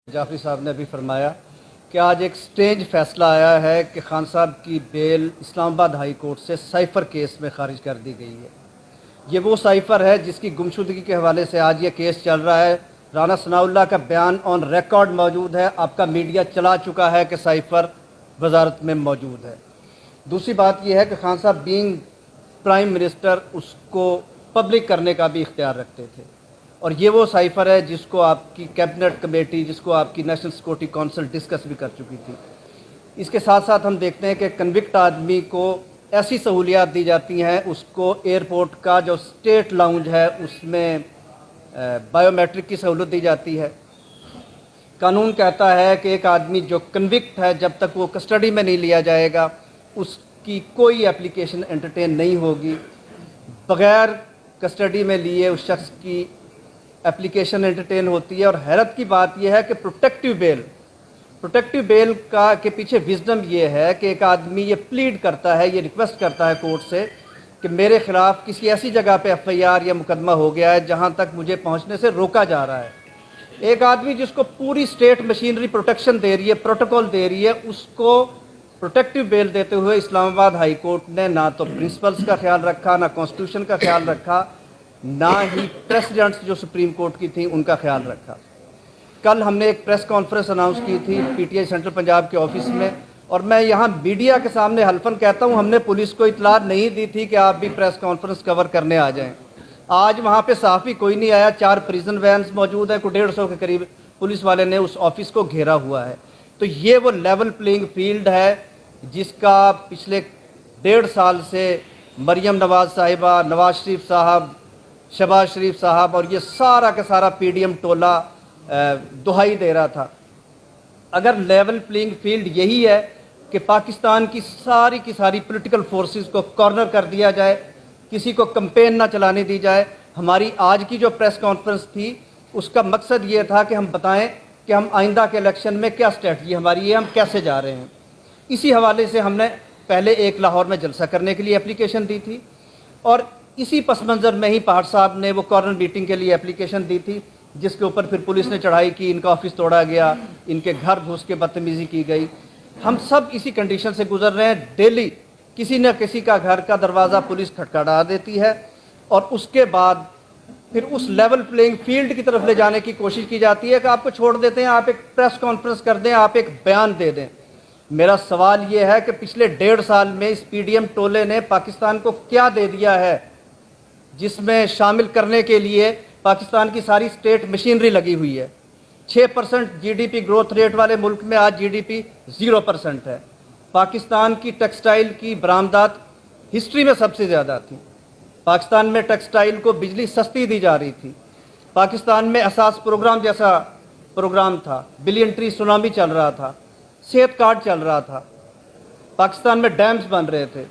जाफरी साहब ने अभी फरमाया कि आज एक स्टेज फैसला आया है कि खान साहब की बेल इस्लामाबाद हाई कोर्ट से साइफ़र केस में खारिज कर दी गई है। ये वो साइफ़र है जिसकी गुमशुदगी के हवाले से आज ये केस चल रहा है। राना सनाउल्लाह का बयान ऑन रिकॉर्ड मौजूद है। आपका मीडिया चला चुका है कि साइफ़र वजारत में मौजूद है। दूसरी बात यह है कि खान साहब बीइंग प्राइम मिनिस्टर उसको पब्लिक करने का भी इख्तियार रखते थे, और ये वो साइफ़र है जिसको आपकी कैबिनेट कमेटी, जिसको आपकी नेशनल सिक्योरिटी काउंसिल डिस्कस भी कर चुकी थी। इसके साथ साथ हम देखते हैं कि कन्विक्ट आदमी को ऐसी सहूलियात दी जाती हैं, उसको एयरपोर्ट का जो स्टेट लाउंज है उसमें बायोमेट्रिक की सहूलत दी जाती है। कानून कहता है कि एक आदमी जो कन्विक्ट है जब तक वो कस्टडी में नहीं लिया जाएगा उसकी कोई एप्लीकेशन एंटरटेन नहीं होगी। बग़ैर कस्टडी में लिए उस शख्स की एप्लीकेशन एंटरटेन होती है। और हैरत की बात यह है कि प्रोटेक्टिव बेल का के पीछे विजडम ये है कि एक आदमी ये प्लीड करता है, ये रिक्वेस्ट करता है कोर्ट से कि मेरे ख़िलाफ़ किसी ऐसी जगह पे एफआईआर या मुकदमा हो गया है जहां तक मुझे पहुंचने से रोका जा रहा है। एक आदमी जिसको पूरी स्टेट मशीनरी प्रोटेक्शन दे रही है, प्रोटोकॉल दे रही है, उसको प्रोटेक्टिव बेल देते हुए इस्लामाबाद हाई कोर्ट ने ना तो प्रिंसिपल्स का ख्याल रखा, ना कॉन्स्टिट्यूशन का ख्याल रखा, ना ही प्रेसिडेंट्स जो सुप्रीम कोर्ट की थी उनका ख्याल रखा। कल हमने एक प्रेस कॉन्फ्रेंस अनाउंस की थी पीटीआई सेंट्रल पंजाब के ऑफिस में, और मैं यहाँ मीडिया के सामने हल्फन कहता हूँ हमने पुलिस को इतला नहीं दी थी कि आप भी प्रेस कॉन्फ्रेंस कवर करने आ जाएं। आज वहाँ पे साफ़ी कोई नहीं आया। 4 प्रिजन वैन्स मौजूद है, कोई 150 के करीब पुलिस वाले ने उस ऑफिस को घेरा हुआ है। तो ये वो लेवल प्लेइंग फील्ड है जिसका पिछले 1.5 साल से मरियम नवाज़ साहिबा, नवाज शरीफ साहब, शहबाज शरीफ साहब और ये सारा का सारा पीडीएम टोला दुहाई दे रहा था। अगर लेवल प्लेइंग फील्ड यही है कि पाकिस्तान की सारी पॉलिटिकल फोर्सेस को कॉर्नर कर दिया जाए, किसी को कैंपेन ना चलाने दी जाए। हमारी आज की जो प्रेस कॉन्फ्रेंस थी उसका मकसद ये था कि हम बताएं कि हम आइंदा के इलेक्शन में क्या स्ट्रेटजी हमारी है, हम कैसे जा रहे हैं। इसी हवाले से हमने पहले एक लाहौर में जलसा करने के लिए एप्लीकेशन दी थी, और इसी पस मंज़र में ही पहाड़ साहब ने वो कॉर्नर मीटिंग के लिए एप्लीकेशन दी थी, जिसके ऊपर फिर पुलिस ने चढ़ाई की, इनका ऑफिस तोड़ा गया, इनके घर घुस के बदतमीज़ी की गई। हम सब इसी कंडीशन से गुजर रहे हैं। डेली किसी न किसी का घर का दरवाज़ा पुलिस खटखटा देती है, और उसके बाद फिर उस लेवल प्लेइंग फील्ड की तरफ ले जाने की कोशिश की जाती है कि आपको छोड़ देते हैं, आप एक प्रेस कॉन्फ्रेंस कर दें, आप एक बयान दे दें। मेरा सवाल ये है कि पिछले 1.5 साल में इस पीडीएम टोले ने पाकिस्तान को क्या दे दिया है, जिसमें शामिल करने के लिए पाकिस्तान की सारी स्टेट मशीनरी लगी हुई है। 6% जीडीपी ग्रोथ रेट वाले मुल्क में आज जीडीपी 0% है। पाकिस्तान की टेक्सटाइल की बरामदात हिस्ट्री में सबसे ज़्यादा थी। पाकिस्तान में टेक्सटाइल को बिजली सस्ती दी जा रही थी। पाकिस्तान में असास प्रोग्राम जैसा प्रोग्राम था, बिलियन ट्री सुनामी चल रहा था, सेहत कार्ड चल रहा था, पाकिस्तान में डैम्स बन रहे थे,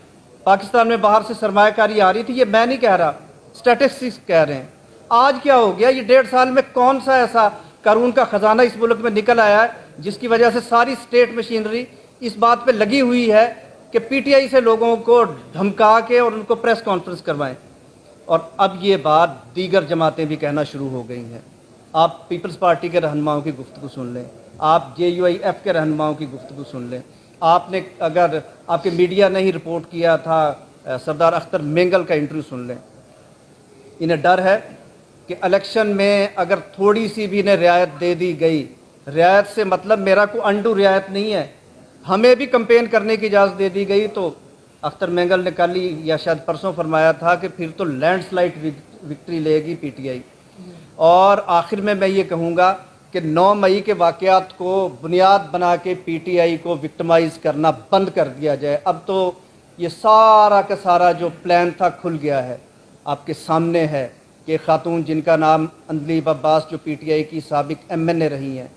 पाकिस्तान में बाहर से सरमायाकारी आ रही थी। ये मैं नहीं कह रहा, स्टैटिस्टिक्स कह रहे हैं। आज क्या हो गया? ये 1.5 साल में कौन सा ऐसा कानून का खजाना इस मुल्क में निकल आया है जिसकी वजह से सारी स्टेट मशीनरी इस बात पे लगी हुई है कि पीटीआई से लोगों को धमका के और उनको प्रेस कॉन्फ्रेंस करवाएं। और अब ये बात दीगर जमातें भी कहना शुरू हो गई हैं। आप पीपल्स पार्टी के रहनुमाओं की गुफ्तगू सुन लें, आप JUIF के रहनुमाओं की गुफ्तगू सुन लें। आपने अगर आपके मीडिया ने ही रिपोर्ट किया था सरदार अख्तर मेंगल का इंटरव्यू सुन लें। इन्हें डर है कि इलेक्शन में अगर थोड़ी सी भी इन्हें रियायत दे दी गई, रियायत से मतलब मेरा कोई अंडू रियायत नहीं है, हमें भी कैंपेन करने की इजाज़त दे दी गई, तो अख्तर मेंगल ने कल ही या शायद परसों फरमाया था कि फिर तो लैंडस्लाइड विक्ट्री लेगी पीटीआई। और आखिर में मैं ये कहूँगा कि 9 मई के वाक़यात को बुनियाद बना के पीटीआई को विक्टिमाइज़ करना बंद कर दिया जाए। अब तो ये सारा का सारा जो प्लान था खुल गया है, आपके सामने है कि खातून जिनका नाम अंदलीब अब्बास जो पीटीआई की साबिक MNA रही हैं,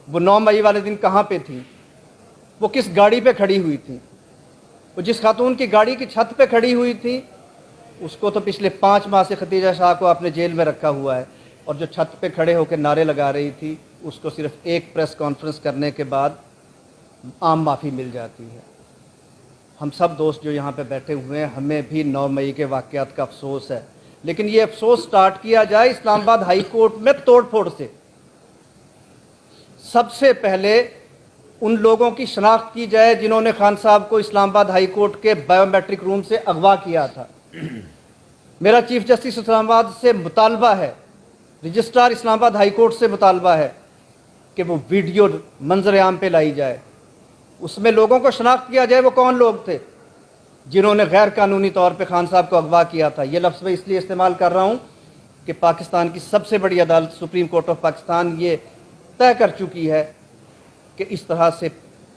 वो 9 मई वाले दिन कहाँ पे थी, वो किस गाड़ी पे खड़ी हुई थी? वो जिस खातून की गाड़ी की छत पे खड़ी हुई थी उसको तो पिछले 5 माह से खतीजा शाह को आपने जेल में रखा हुआ है, और जो छत पे खड़े होकर नारे लगा रही थी उसको सिर्फ एक प्रेस कॉन्फ्रेंस करने के बाद आम माफ़ी मिल जाती है। हम सब दोस्त जो यहाँ पे बैठे हुए हैं, हमें भी 9 मई के वाक़यात का अफसोस है, लेकिन ये अफसोस स्टार्ट किया जाए इस्लामाबाद हाई कोर्ट में तोड़ फोड़ से। सबसे पहले उन लोगों की शनाख्त की जाए जिन्होंने खान साहब को इस्लामाबाद हाई कोर्ट के बायोमेट्रिक रूम से अगवा किया था। मेरा चीफ जस्टिस इस्लामाबाद से मुतालबा है, रजिस्ट्रार इस्लामाबाद हाई कोर्ट से मुतालबा है कि वो वीडियो मंजर आम पे लाई जाए, उसमें लोगों को शनाख्त किया जाए वो कौन लोग थे जिन्होंने गैर कानूनी तौर पे खान साहब को अगवा किया था। ये लफ्ज़ मैं इसलिए इस्तेमाल कर रहा हूँ कि पाकिस्तान की सबसे बड़ी अदालत सुप्रीम कोर्ट ऑफ पाकिस्तान ये तय कर चुकी है कि इस तरह से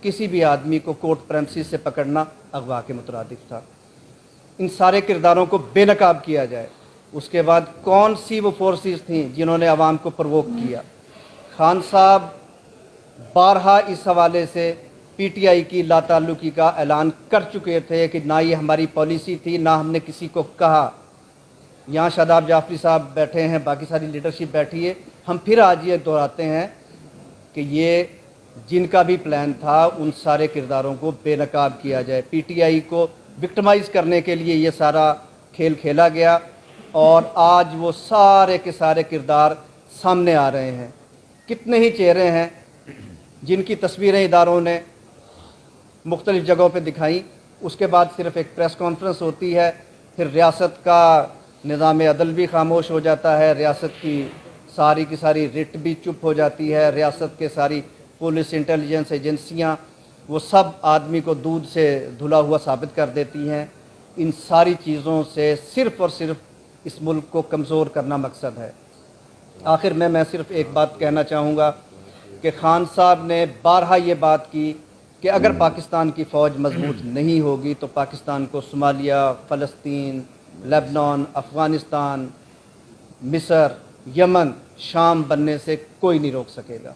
किसी भी आदमी को कोर्ट प्रेमिसेस से पकड़ना अगवा के मुतरादिफ था। इन सारे किरदारों को बेनकाब किया जाए। उसके बाद कौन सी वो फोर्सेस थीं जिन्होंने आवाम को प्रवोक किया। खान साहब बारहा इस हवाले से पीटीआई की लाताल्लुकी का ऐलान कर चुके थे कि ना ये हमारी पॉलिसी थी, ना हमने किसी को कहा। यहाँ शादाब जाफरी साहब बैठे हैं, बाकी सारी लीडरशिप बैठी है, हम फिर आज ये दोहराते हैं कि ये जिनका भी प्लान था उन सारे किरदारों को बेनकाब किया जाए। पीटीआई को विक्टिमाइज़ करने के लिए ये सारा खेल खेला गया और आज वो सारे के सारे किरदार सामने आ रहे हैं। कितने ही चेहरे हैं जिनकी तस्वीरें इदारों ने मुख्तलिफ़ जगहों पे दिखाई, उसके बाद सिर्फ़ एक प्रेस कॉन्फ्रेंस होती है, फिर रियासत का निज़ाम अदल भी खामोश हो जाता है, रियासत की सारी रिट भी चुप हो जाती है, रियासत के सारी पुलिस इंटेलिजेंस एजेंसियां वो सब आदमी को दूध से धुला हुआ साबित कर देती हैं। इन सारी चीज़ों से सिर्फ़ और सिर्फ इस मुल्क को कमज़ोर करना मकसद है। आखिर में मैं सिर्फ़ एक बात कहना चाहूँगा कि खान साहब ने बारहा ये बात की कि अगर पाकिस्तान की फ़ौज मजबूत नहीं होगी तो पाकिस्तान को सोमालिया, फ़लस्तीन, लेबनान, अफ़गानिस्तान, मिस्र, यमन, शाम बनने से कोई नहीं रोक सकेगा।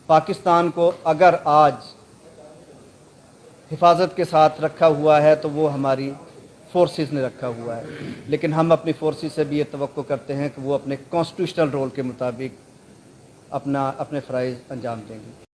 पाकिस्तान को अगर आज हिफाजत के साथ रखा हुआ है तो वो हमारी फोर्सेस ने रखा हुआ है, लेकिन हम अपनी फोर्सेस से भी ये तवक्को करते हैं कि वो अपने कॉन्स्टिट्यूशनल रोल के मुताबिक अपने फ़राइज़ अंजाम देंगे।